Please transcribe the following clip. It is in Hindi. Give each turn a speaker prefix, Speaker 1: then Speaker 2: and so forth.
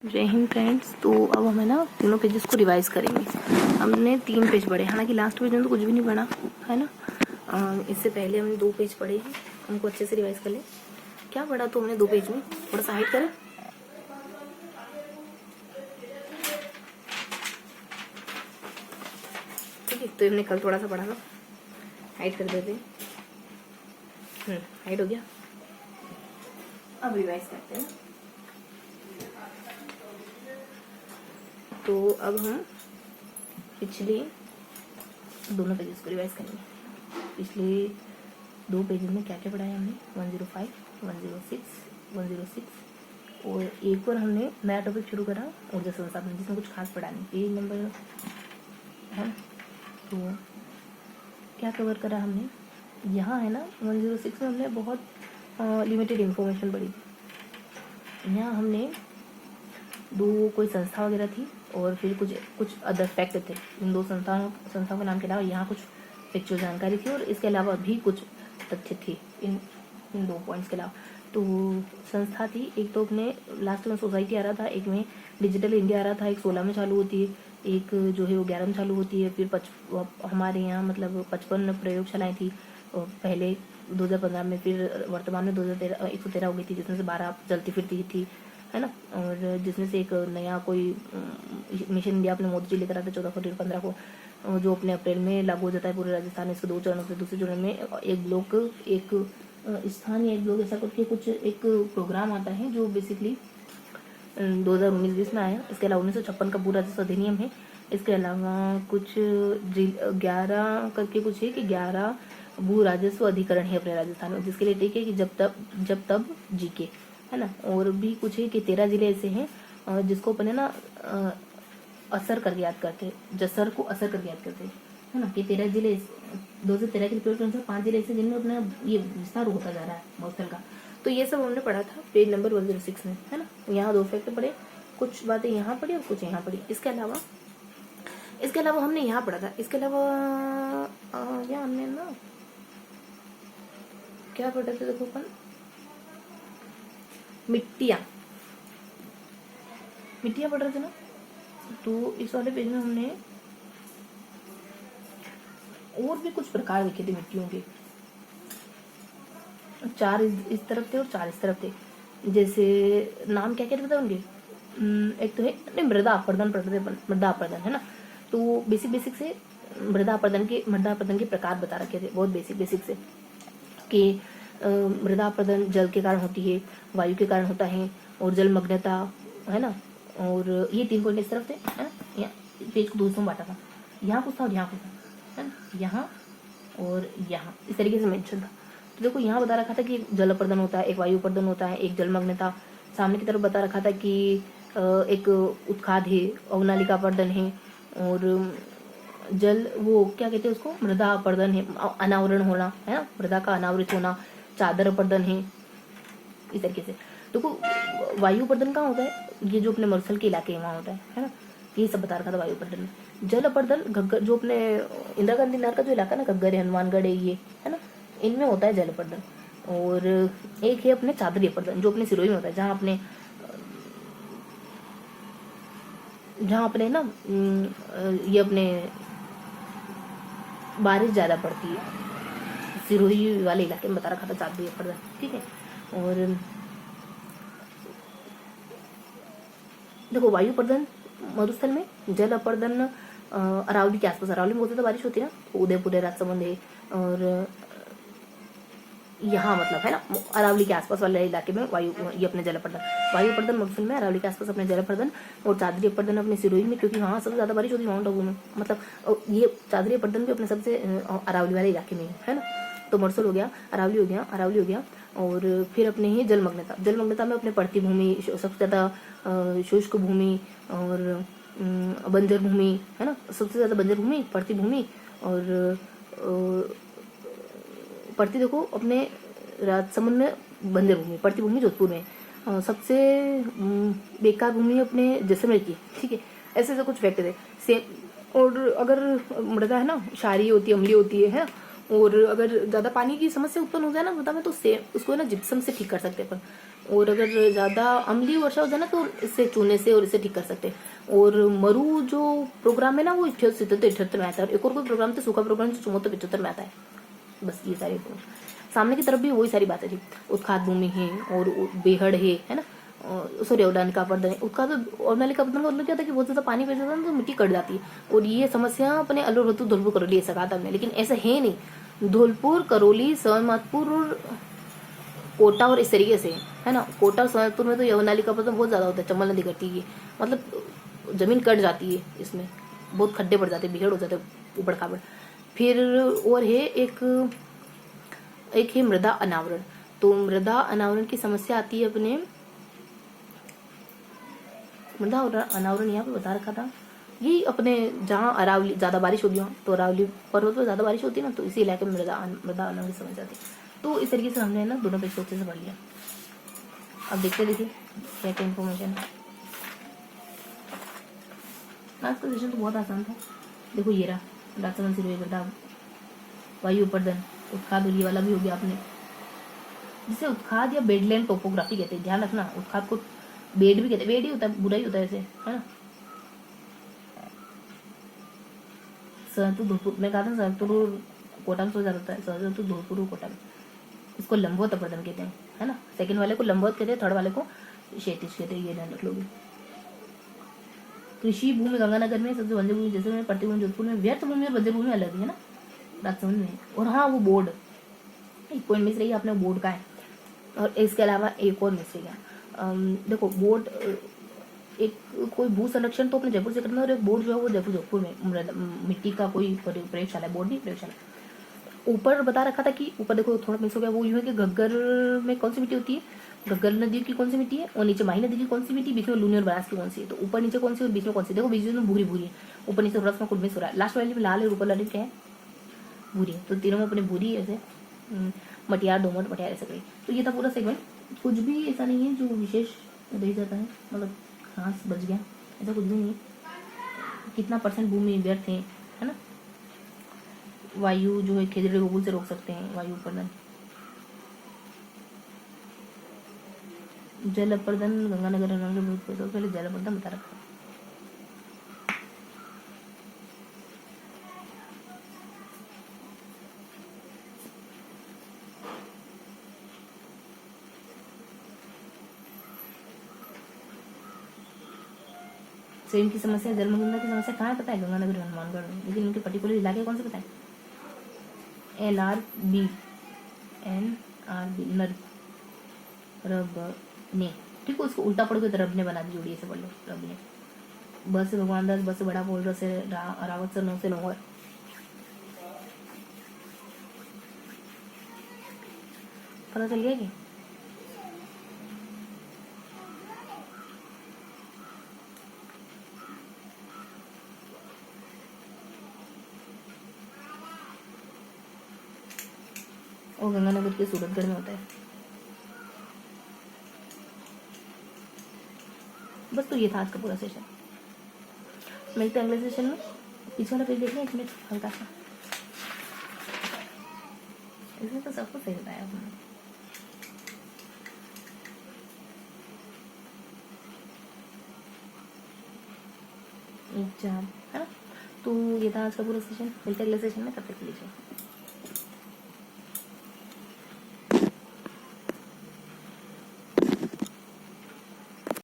Speaker 1: जय हिंद फ्रेंड्स। तो अब हमें ना तीनों पेजेस को रिवाइज करेंगे। हमने 3 पेज पढ़े, हालांकि लास्ट पेज में तो कुछ भी नहीं पढ़ा है ना। इससे पहले हमने 2 पेज पढ़े हैं, उनको अच्छे से रिवाइज कर लें। क्या पढ़ा तो हमने 2 पेज में, थोड़ा सा हाइड करें। ठीक है, तो हमने कल थोड़ा सा पढ़ा था, हाइड कर देते हैं। हाइड हो गया। अब रिवाइज करते हैं। तो अब हम पिछले दोनों पेजेस को रिवाइज करेंगे। पिछले 2 पेजेस में क्या क्या पढ़ाया हमने, 105, 106, 106 और एक बार हमने नया टॉपिक शुरू करा ऊर्जा संसाधन, जिसमें कुछ खास पढ़ा नहीं। पेज नंबर है तो क्या कवर करा हमने, यहाँ है ना 106 में हमने बहुत लिमिटेड इंफॉर्मेशन पढ़ी थी। यहाँ हमने कोई संस्था वगैरह थी और फिर कुछ अदर फैक्ट थे। इन 2 संस्थाओं के नाम के अलावा यहाँ कुछ फैक्चुअल जानकारी थी और इसके अलावा भी कुछ तथ्य थे इन 2 पॉइंट्स के अलावा। तो संस्था थी, एक तो अपने लास्ट में सोसाइटी आ रहा था, एक में डिजिटल इंडिया आ रहा था। एक 16 में चालू होती है, एक जो है वो 11 में चालू होती है। फिर हमारे यहाँ मतलब 55 प्रयोगशालाएँ थी पहले 2015 में, फिर वर्तमान में 113 हो गई थी, जिसमें से 12 चलती फिरती थी है ना। और जिसमें से एक नया कोई मिशन इंडिया अपने मोदी जी लेकर आते 14 फरवरी 15 को, जो अपने अप्रैल में लागू हो जाता है पूरे राजस्थान में। इसके 2 चरणों से दूसरे चरण में एक ब्लॉक, एक स्थान या एक ब्लॉक ऐसा करके कुछ एक प्रोग्राम आता है जो बेसिकली 2019-20 में आया। इसके अलावा 1956 का पूरा राजस्व अधिनियम है। इसके अलावा कुछ 11 करके कुछ है कि 11 भू राजस्व अधिकरण है अपने राजस्थान में, जिसके लिए ठीक है कि जब तब जीके है ना। और भी कुछ है कि 13 जिले ऐसे हैं जिसको अपने ना असर करके याद करते, जसर को असर करके याद करते है ना। कि 13 जिले 2013 के रिपोर्ट के अनुसार 5 जिले ऐसे जिनमें अपना ये विस्तार होता जा रहा है मौसम का। तो ये सब हमने पढ़ा था पेज नंबर 106 में है ना। यहाँ 2 फैक्ट पढ़े, कुछ बातें यहाँ पढ़ी और कुछ यहाँ पढ़ी। इसके अलावा हमने यहाँ पढ़ा था। इसके अलावा यहाँ हमने ना क्या पढ़ा था, देखो अपन मिट्टियाँ पढ़ रहे थे ना। तो इस वाले पेज में हमने और भी कुछ प्रकार लिखे थे मिट्टियों के। 4 इस तरफ थे और 4 इस तरफ थे। जैसे नाम क्या क्या थे उनके, एक तो है मृदा अपरदन है ना। तो बेसिक से मृदा अपरदन के प्रकार बता रखे थे, बहुत बेसिक से कि मृदा अपरदन जल के कारण होती है, वायु के कारण होता है और जलमग्नता है ना। और ये 3 पॉइंट इस तरफ थे है ना। यहाँ पेज को 2 हिस्सों में बांटा था, यहाँ कुछ था और यहाँ कुछ था है ना, यहाँ और यहाँ इस तरीके से मेंशन था। तो देखो यहाँ बता रखा था कि एक जल अपरदन होता है, एक वायु अपरदन होता है, एक जलमग्नता। सामने की तरफ बता रखा था कि एक उत्खाद है, अवनालिका अपरदन है और जल वो क्या कहते हैं उसको, मृदा अपरदन है, अनावरण होना है ना, मृदा का अनावृत होना, चादर अपरदन है, इस तरीके से। देखो वायु अपरदन कहाँ होता है, ये जो अपने मरुस्थल के इलाके में वहाँ होता है ना। ये सब बता रखा था वायु अपरदन में। जल अपरदन घग्गर, जो अपने इंदिरा गांधी नगर का जो इलाका ना, घग्गर है, हनुमानगढ़ है, ये है ना, इनमें होता है जल अपरदन। और एक है अपने चादरी अपरदन, जो अपने सिरोही में होता है, जहाँ अपने ना ये अपने बारिश ज्यादा पड़ती है, सिरोही वाले इलाके में बता रखा था चादरी अपरदन। ठीक है। और देखो वायु अपरदन मरुस्थल में, जल अपरदन अरावली के आसपास, अरावली में बहुत ज्यादा बारिश होती है ना, उदयपुर है, राजसमंद है और यहाँ मतलब है ना, अरावली के आसपास वाले इलाके में ये अपने जल अपरदन, वायु अपरदन मरुस्थल में, अरावली के आसपास अपने जल अपरदन, और चादरी अपरदन अपने सिरोही में, क्योंकि वहाँ सबसे ज्यादा बारिश होती है माउंट आबू में। मतलब ये चादरी अपरदन भी अपने सबसे अरावली वाले इलाके में है ना। तो मरुस्थल हो गया, अरावली हो गया। और फिर अपने ही जलमग्नता में अपने पड़ती भूमि, सबसे ज्यादा शुष्क भूमि और बंजर भूमि है ना, सबसे ज्यादा बंजर भूमि, पड़ती भूमि। और पड़ती देखो अपने राजसमंद में बंजर भूमि, पड़ती भूमि जोधपुर में, सबसे बेकार भूमि अपने जैसलमेर की। ठीक है, ऐसे कुछ फैक्ट थे सेम। और अगर मृदा है ना क्षारीय होती है, अम्लीय होती है ना, और अगर ज्यादा पानी की समस्या उत्पन्न हो जाए ना मृदा में, तो उसको ना जिप्सम से ठीक कर सकते हैं अपन। और अगर ज़्यादा अम्लीय वर्षा हो जाए ना तो इससे चूने से और इसे ठीक कर सकते हैं। और मरु जो प्रोग्राम है ना वो 78 में आता है, और एक और कोई प्रोग्राम तो सूखा प्रोग्राम जो 74 में आता है। बस ये सारे सामने की तरफ भी वही सारी बातें थी। उत्खाद भूमि है और बेहड़ है ना, सॉरी औद्यानिक आपदा है। उत्खाद औद्यानिक आपदा का मतलब क्या था कि बहुत ज़्यादा पानी बह जाता है तो मिट्टी कट जाती है, और ये समस्या अपने अलवर रतु धौलपुर करौली ऐसा कहा था हमने, लेकिन ऐसा है नहीं। धौलपुर, करौली, सवाईमाधोपुर और कोटा और इस तरीके से है ना। कोटा और सवाईमाधोपुर में तो यमुनाली का पतन बहुत ज़्यादा होता है, चंबल नदी करती है, मतलब जमीन कट जाती है, इसमें बहुत खड्डे पड़ जाते हैं, बिहड़ हो जाते हैं, उबड़ खाबड़। फिर और है एक है मृदा अनावरण। तो मृदा अनावरण की समस्या आती है अपने, मृदा अनावरण यहाँ पे बता रखा था, यही अपने जहाँ अरावली ज़्यादा बारिश होती हो, तो अरावली पर्वत पर ज़्यादा बारिश होती है ना, तो इसी इलाके में मृदा अनावरण की समस्या आती है। तो इस तरीके से हमने ना दोनों पेज अच्छे से पढ़ लिया। अब देखिए क्या क्या इन्फॉर्मेशन है। आज का सेशन तो बहुत आसान था। देखो ये रहा राजसमंद सिरोही मृदा वायु अपर्दन, उत्खाद, और ये वाला भी हो गया आपने, जिसे उत्खाद या बेडलैंड टोपोग्राफी कहते हैं। ध्यान रखना, उत्खाद को बेड भी कहते हैं, बेड ही होता है, बुरा ही होता है ऐसे, है ना। सहतु धौलपुर में कहा था, सहतुर कोटा में 100,000 होता है, सहतु धौलपुर कोटा में। इसको लंबवत अपर्दन कहते हैं, है ना। सेकंड वाले को लंबवत कहते हैं, थर्ड वाले को क्षैतिज कहते हैं, ये ध्यान रख लोगे। कृषि भूमि गंगानगर में सबसे बंजर भूमि, जैसे मैंने पढ़ती भूमि जोधपुर में, व्यर्थ भूमि और बंजर भूमि अलग है ना राजसमंद में। और हाँ वो बोर्ड एक पॉइंट मिस रही आपने, बोर्ड का है। और इसके अलावा एक और मिस रही, देखो बोर्ड एक कोई भू संरक्षण तो अपने जयपुर से करना है, और एक बोर्ड जो है वो जोधपुर में मिट्टी का कोई प्रयोगशाला है, बोर्ड नहीं प्रयोगशाला। ऊपर बता रखा था कि ऊपर देखो थोड़ा मिस हो गया, वो यूँ है कि घग्गर में कौन सी मिट्टी होती है, घग्गर नदी की कौन सी मिट्टी है, और नीचे माही नदी की कौन सी मिट्टी, बीच में लूनी और बनास की कौन सी है। तो ऊपर नीचे कौन सी और बीच में कौन सी, देखो बीच में भूरी भूरी है, ऊपर नीचे थोड़ा सा कुछ मिस हो रहा है। लास्ट वाली में लाल है, ऊपर वाली क्या है भूरी है। तो तीनों में अपने भूरी ऐसे मटियार, दोमट, मटियार ऐसे करें। तो ये था पूरा सेगमेंट। कुछ भी ऐसा नहीं है जो विशेष रह जाता है, मतलब घास बच गया ऐसा कुछ भी नहीं है। कितना % भूमि व्यर्थ है ना। वायु जो है खेजड़े बबूल से रोक सकते हैं, वायु अपर्दन। जल अपर्दन गंगानगर पहले जल अपर्दन बता रखा। सेम की समस्या, जलमग्नता की समस्या कहाँ है पता है, गंगानगर, हनुमानगढ़ में। लेकिन उनके पर्टिकुलर इलाके कौन से पता है, NRB रबने, ठीक है। उसको उल्टा पढ़ के तो रबने बना दी जोड़ी, ऐसे पढ़ लो रबने। बस से भगवान दास, बस से बड़ा बोल रहा से रावत से 9 से 9 पता चल गया कि और गंगानगर के सूरतगढ़ में होता है। बस तो ये था आज का पूरा सेशन। मिलते हैं अगले सेशन में। पीछे वाला पेज देख लें, इसमें हल्का सा, इसमें तो सब कुछ सही बताया आपने। एग्जाम है ना। तो ये था आज का पूरा सेशन। मिलते हैं अगले सेशन में, तब तक के लिए।